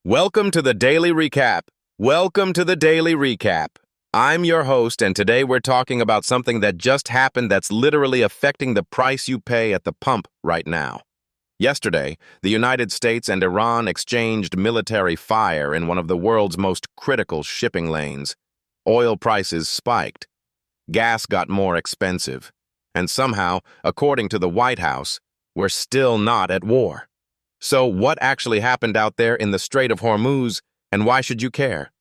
Welcome to the Daily Recap. Welcome to the Daily Recap. I'm your host, and today we're talking about something that just happened that's literally affecting the price you pay at the pump right now. Yesterday, the United States and Iran exchanged military fire in one of the world's most critical shipping lanes. Oil prices spiked. Gas got more expensive. And somehow, according to the White House, we're still not at war. So what actually happened out there in the Strait of Hormuz, and why should you care?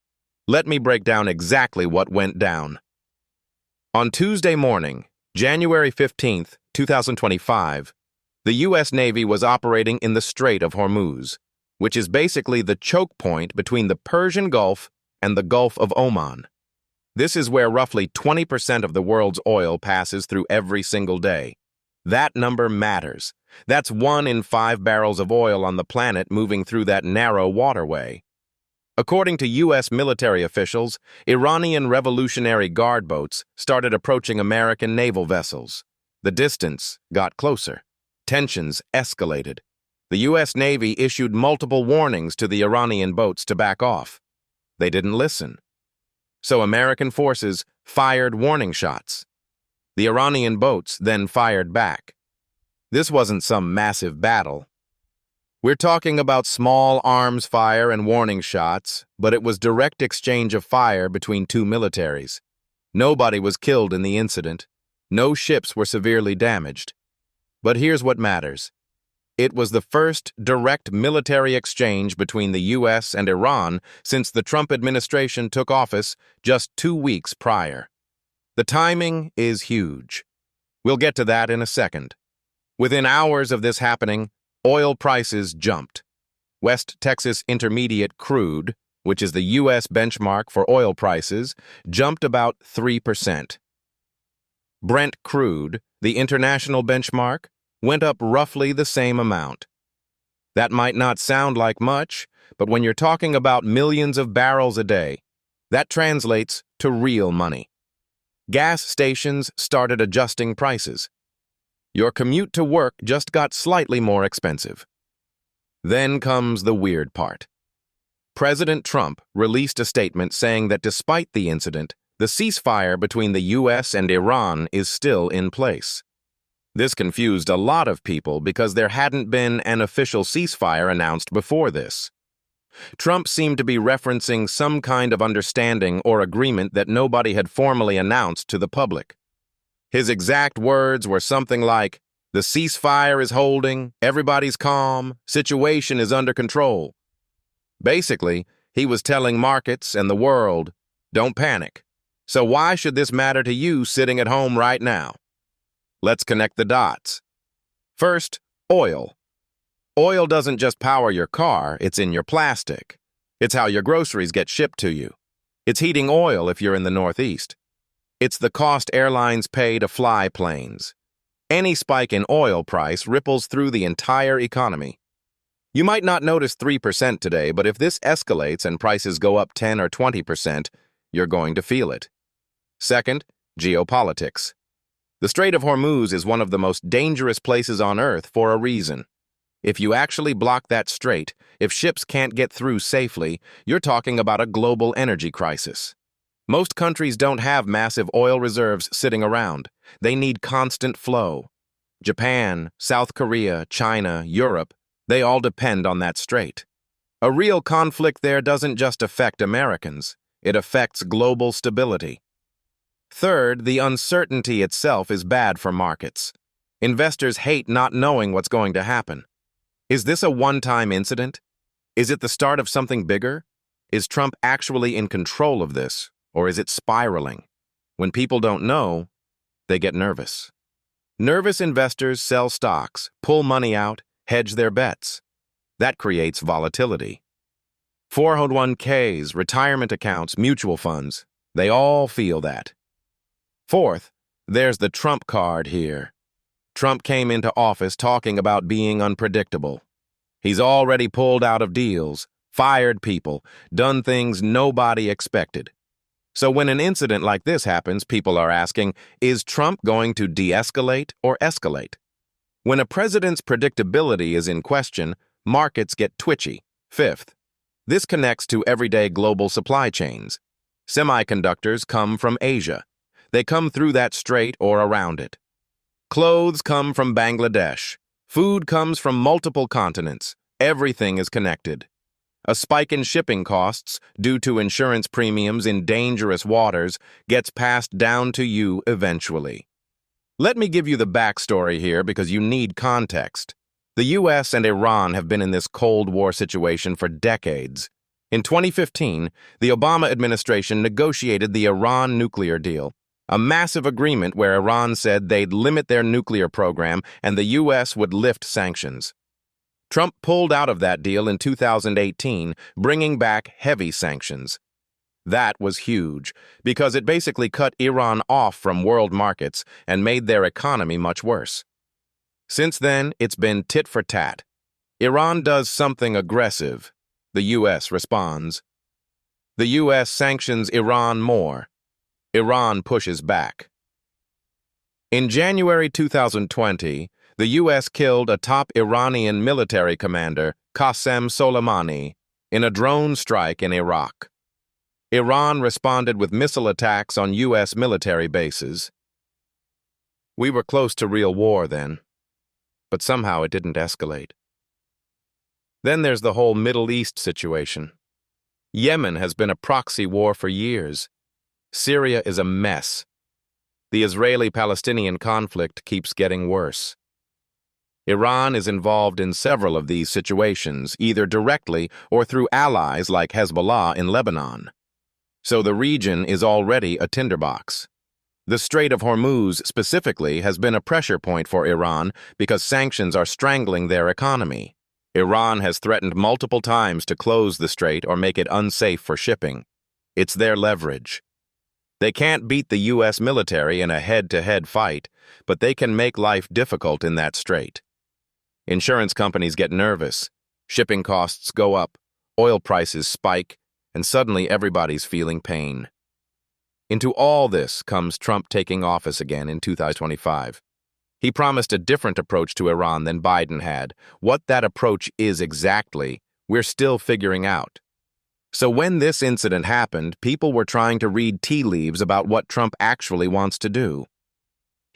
Let me break down exactly what went down. On Tuesday morning, January 15th, 2025, the U.S. Navy was operating in the Strait of Hormuz, which is basically the choke point between the Persian Gulf and the Gulf of Oman. This is where roughly 20% of the world's oil passes through every single day. That number matters. That's 1 in 5 barrels of oil on the planet moving through that narrow waterway. According to U.S. military officials, Iranian Revolutionary Guard boats started approaching American naval vessels. The distance got closer. Tensions escalated. The U.S. Navy issued multiple warnings to the Iranian boats to back off. They didn't listen. So American forces fired warning shots. The Iranian boats then fired back. This wasn't some massive battle. We're talking about small arms fire and warning shots, but it was direct exchange of fire between two militaries. Nobody was killed in the incident. No ships were severely damaged. But here's what matters. It was the first direct military exchange between the U.S. and Iran since the Trump administration took office just 2 weeks prior. The timing is huge. We'll get to that in a second. Within hours of this happening, oil prices jumped. West Texas Intermediate crude, which is the U.S. benchmark for oil prices, jumped about 3%. Brent crude, the international benchmark, went up roughly the same amount. That might not sound like much, but when you're talking about millions of barrels a day, that translates to real money. Gas stations started adjusting prices. Your commute to work just got slightly more expensive. Then comes the weird part. President Trump released a statement saying that despite the incident, the ceasefire between the U.S. and Iran is still in place. This confused a lot of people because there hadn't been an official ceasefire announced before this. Trump seemed to be referencing some kind of understanding or agreement that nobody had formally announced to the public. His exact words were something like, "The ceasefire is holding, everybody's calm, situation is under control." Basically, he was telling markets and the world, don't panic. So why should this matter to you sitting at home right now? Let's connect the dots. First, oil. Oil doesn't just power your car, it's in your plastic. It's how your groceries get shipped to you. It's heating oil if you're in the Northeast. It's the cost airlines pay to fly planes. Any spike in oil price ripples through the entire economy. You might not notice 3% today, but if this escalates and prices go up 10 or 20%, you're going to feel it. Second, geopolitics. The Strait of Hormuz is one of the most dangerous places on Earth for a reason. If you actually block that strait, if ships can't get through safely, you're talking about a global energy crisis. Most countries don't have massive oil reserves sitting around. They need constant flow. Japan, South Korea, China, Europe, they all depend on that strait. A real conflict there doesn't just affect Americans. It affects global stability. Third, the uncertainty itself is bad for markets. Investors hate not knowing what's going to happen. Is this a one-time incident? Is it the start of something bigger? Is Trump actually in control of this, or is it spiraling? When people don't know, they get nervous. Nervous investors sell stocks, pull money out, hedge their bets. That creates volatility. 401ks, retirement accounts, mutual funds, they all feel that. Fourth, there's the Trump card here. Trump came into office talking about being unpredictable. He's already pulled out of deals, fired people, done things nobody expected. So when an incident like this happens, people are asking, is Trump going to de-escalate or escalate? When a president's predictability is in question, markets get twitchy. Fifth, This connects to everyday global supply chains. Semiconductors come from Asia. They come through that strait or around it. Clothes come from Bangladesh. Food comes from multiple continents. Everything is connected. A spike in shipping costs due to insurance premiums in dangerous waters gets passed down to you eventually. Let me give you the backstory here because you need context. The US and Iran have been in this Cold War situation for decades. In 2015, the Obama administration negotiated the Iran nuclear deal, a massive agreement where Iran said they'd limit their nuclear program and the US would lift sanctions. Trump pulled out of that deal in 2018, bringing back heavy sanctions. That was huge, because it basically cut Iran off from world markets and made their economy much worse. Since then, it's been tit for tat. Iran does something aggressive. The US responds. The US sanctions Iran more. Iran pushes back. In January 2020, the U.S. killed a top Iranian military commander, Qasem Soleimani, in a drone strike in Iraq. Iran responded with missile attacks on U.S. military bases. We were close to real war then, but somehow it didn't escalate. Then there's the whole Middle East situation. Yemen has been a proxy war for years. Syria is a mess. The Israeli-Palestinian conflict keeps getting worse. Iran is involved in several of these situations, either directly or through allies like Hezbollah in Lebanon. So the region is already a tinderbox. The Strait of Hormuz specifically has been a pressure point for Iran because sanctions are strangling their economy. Iran has threatened multiple times to close the strait or make it unsafe for shipping. It's their leverage. They can't beat the U.S. military in a head-to-head fight, but they can make life difficult in that strait. Insurance companies get nervous, shipping costs go up, oil prices spike, and suddenly everybody's feeling pain. Into all this comes Trump taking office again in 2025. He promised a different approach to Iran than Biden had. What that approach is exactly, we're still figuring out. So when this incident happened, people were trying to read tea leaves about what Trump actually wants to do.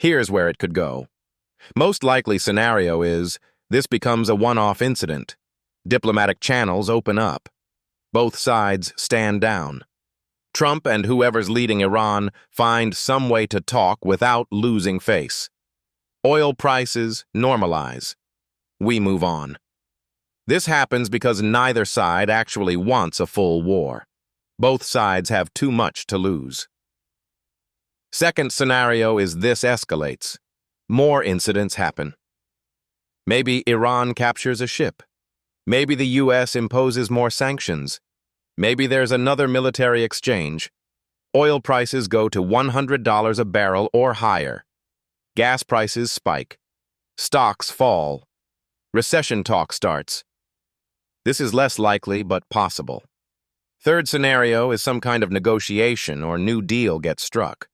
Here's where it could go. Most likely scenario is, this becomes a one-off incident. Diplomatic channels open up. Both sides stand down. Trump and whoever's leading Iran find some way to talk without losing face. Oil prices normalize. We move on. This happens because neither side actually wants a full war. Both sides have too much to lose. Second scenario is this escalates. More incidents happen. Maybe Iran captures a ship. Maybe the U.S. imposes more sanctions. Maybe there's another military exchange. Oil prices go to $100 a barrel or higher. Gas prices spike. Stocks fall. Recession talk starts. This is less likely, but possible. Third scenario is some kind of negotiation or new deal gets struck.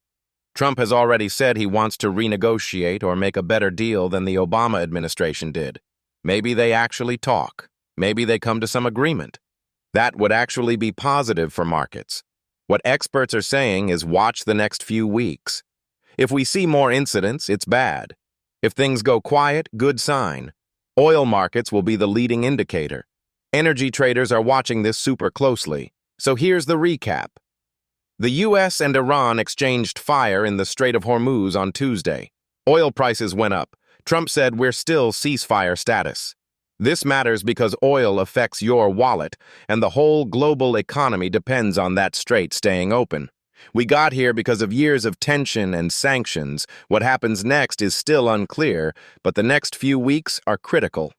Trump has already said he wants to renegotiate or make a better deal than the Obama administration did. Maybe they actually talk. Maybe they come to some agreement. That would actually be positive for markets. What experts are saying is watch the next few weeks. If we see more incidents, it's bad. If things go quiet, good sign. Oil markets will be the leading indicator. Energy traders are watching this super closely. So here's the recap. The U.S. and Iran exchanged fire in the Strait of Hormuz on Tuesday. Oil prices went up. Trump said we're still ceasefire status. This matters because oil affects your wallet, and the whole global economy depends on that strait staying open. We got here because of years of tension and sanctions. What happens next is still unclear, but the next few weeks are critical.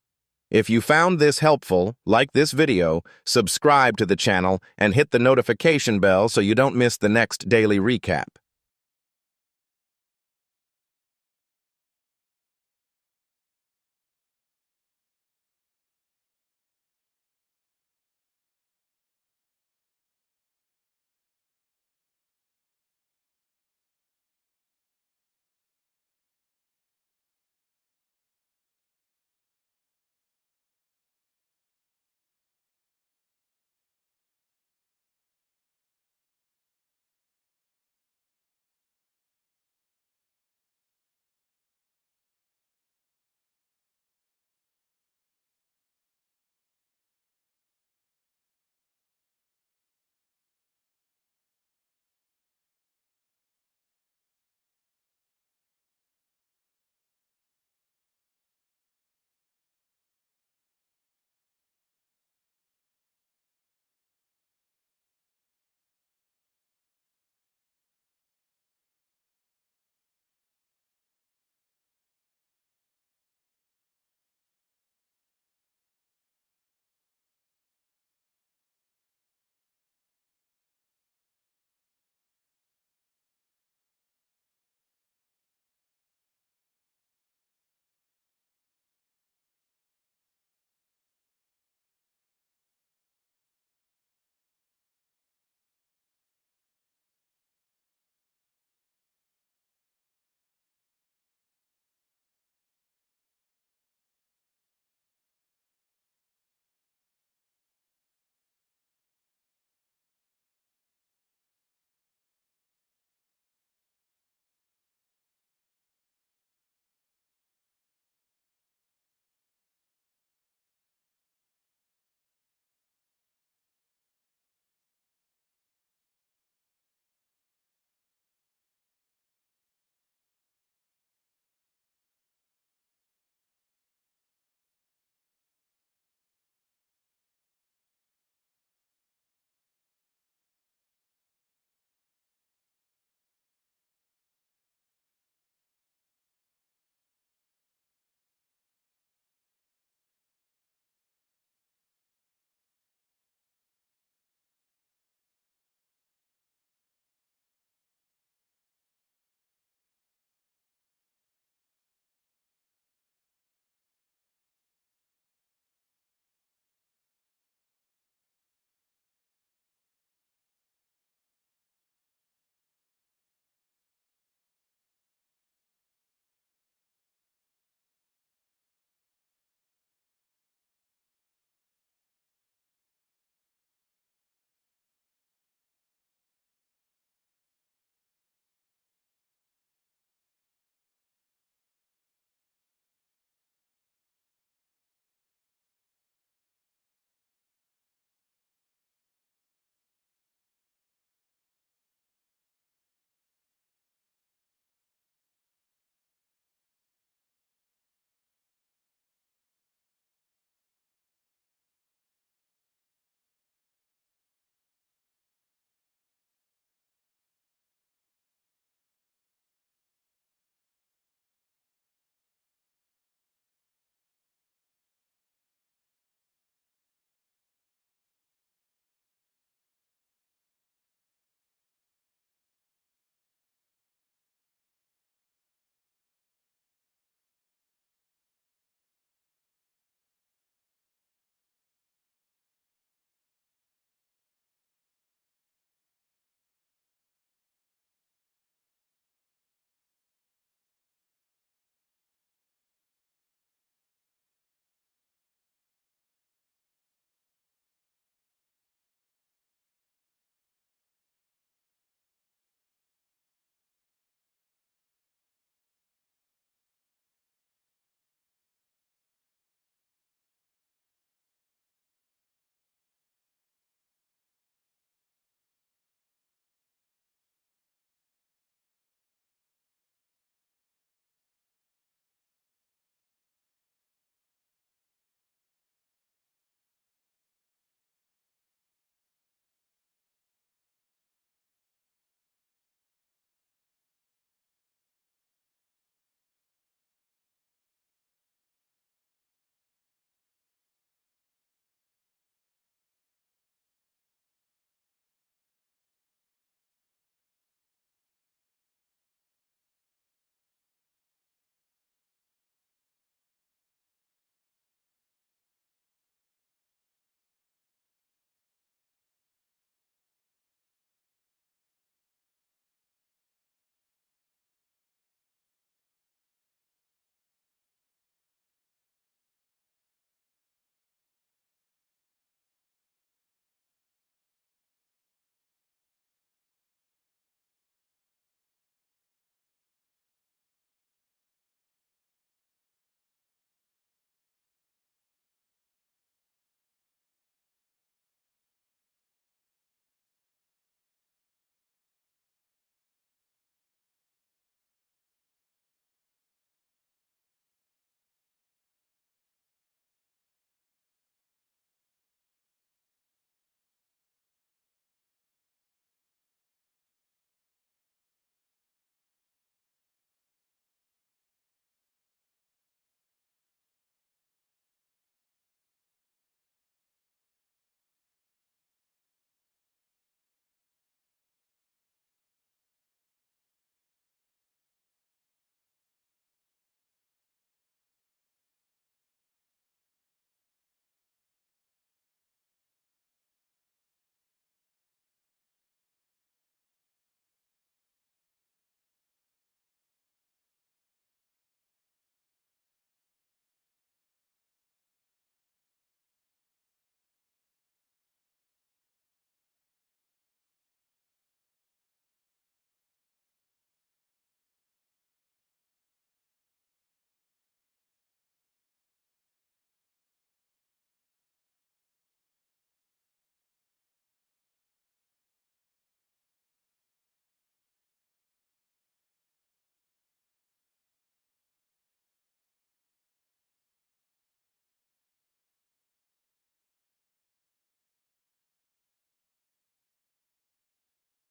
If you found this helpful, like this video, subscribe to the channel, and hit the notification bell so you don't miss the next daily recap.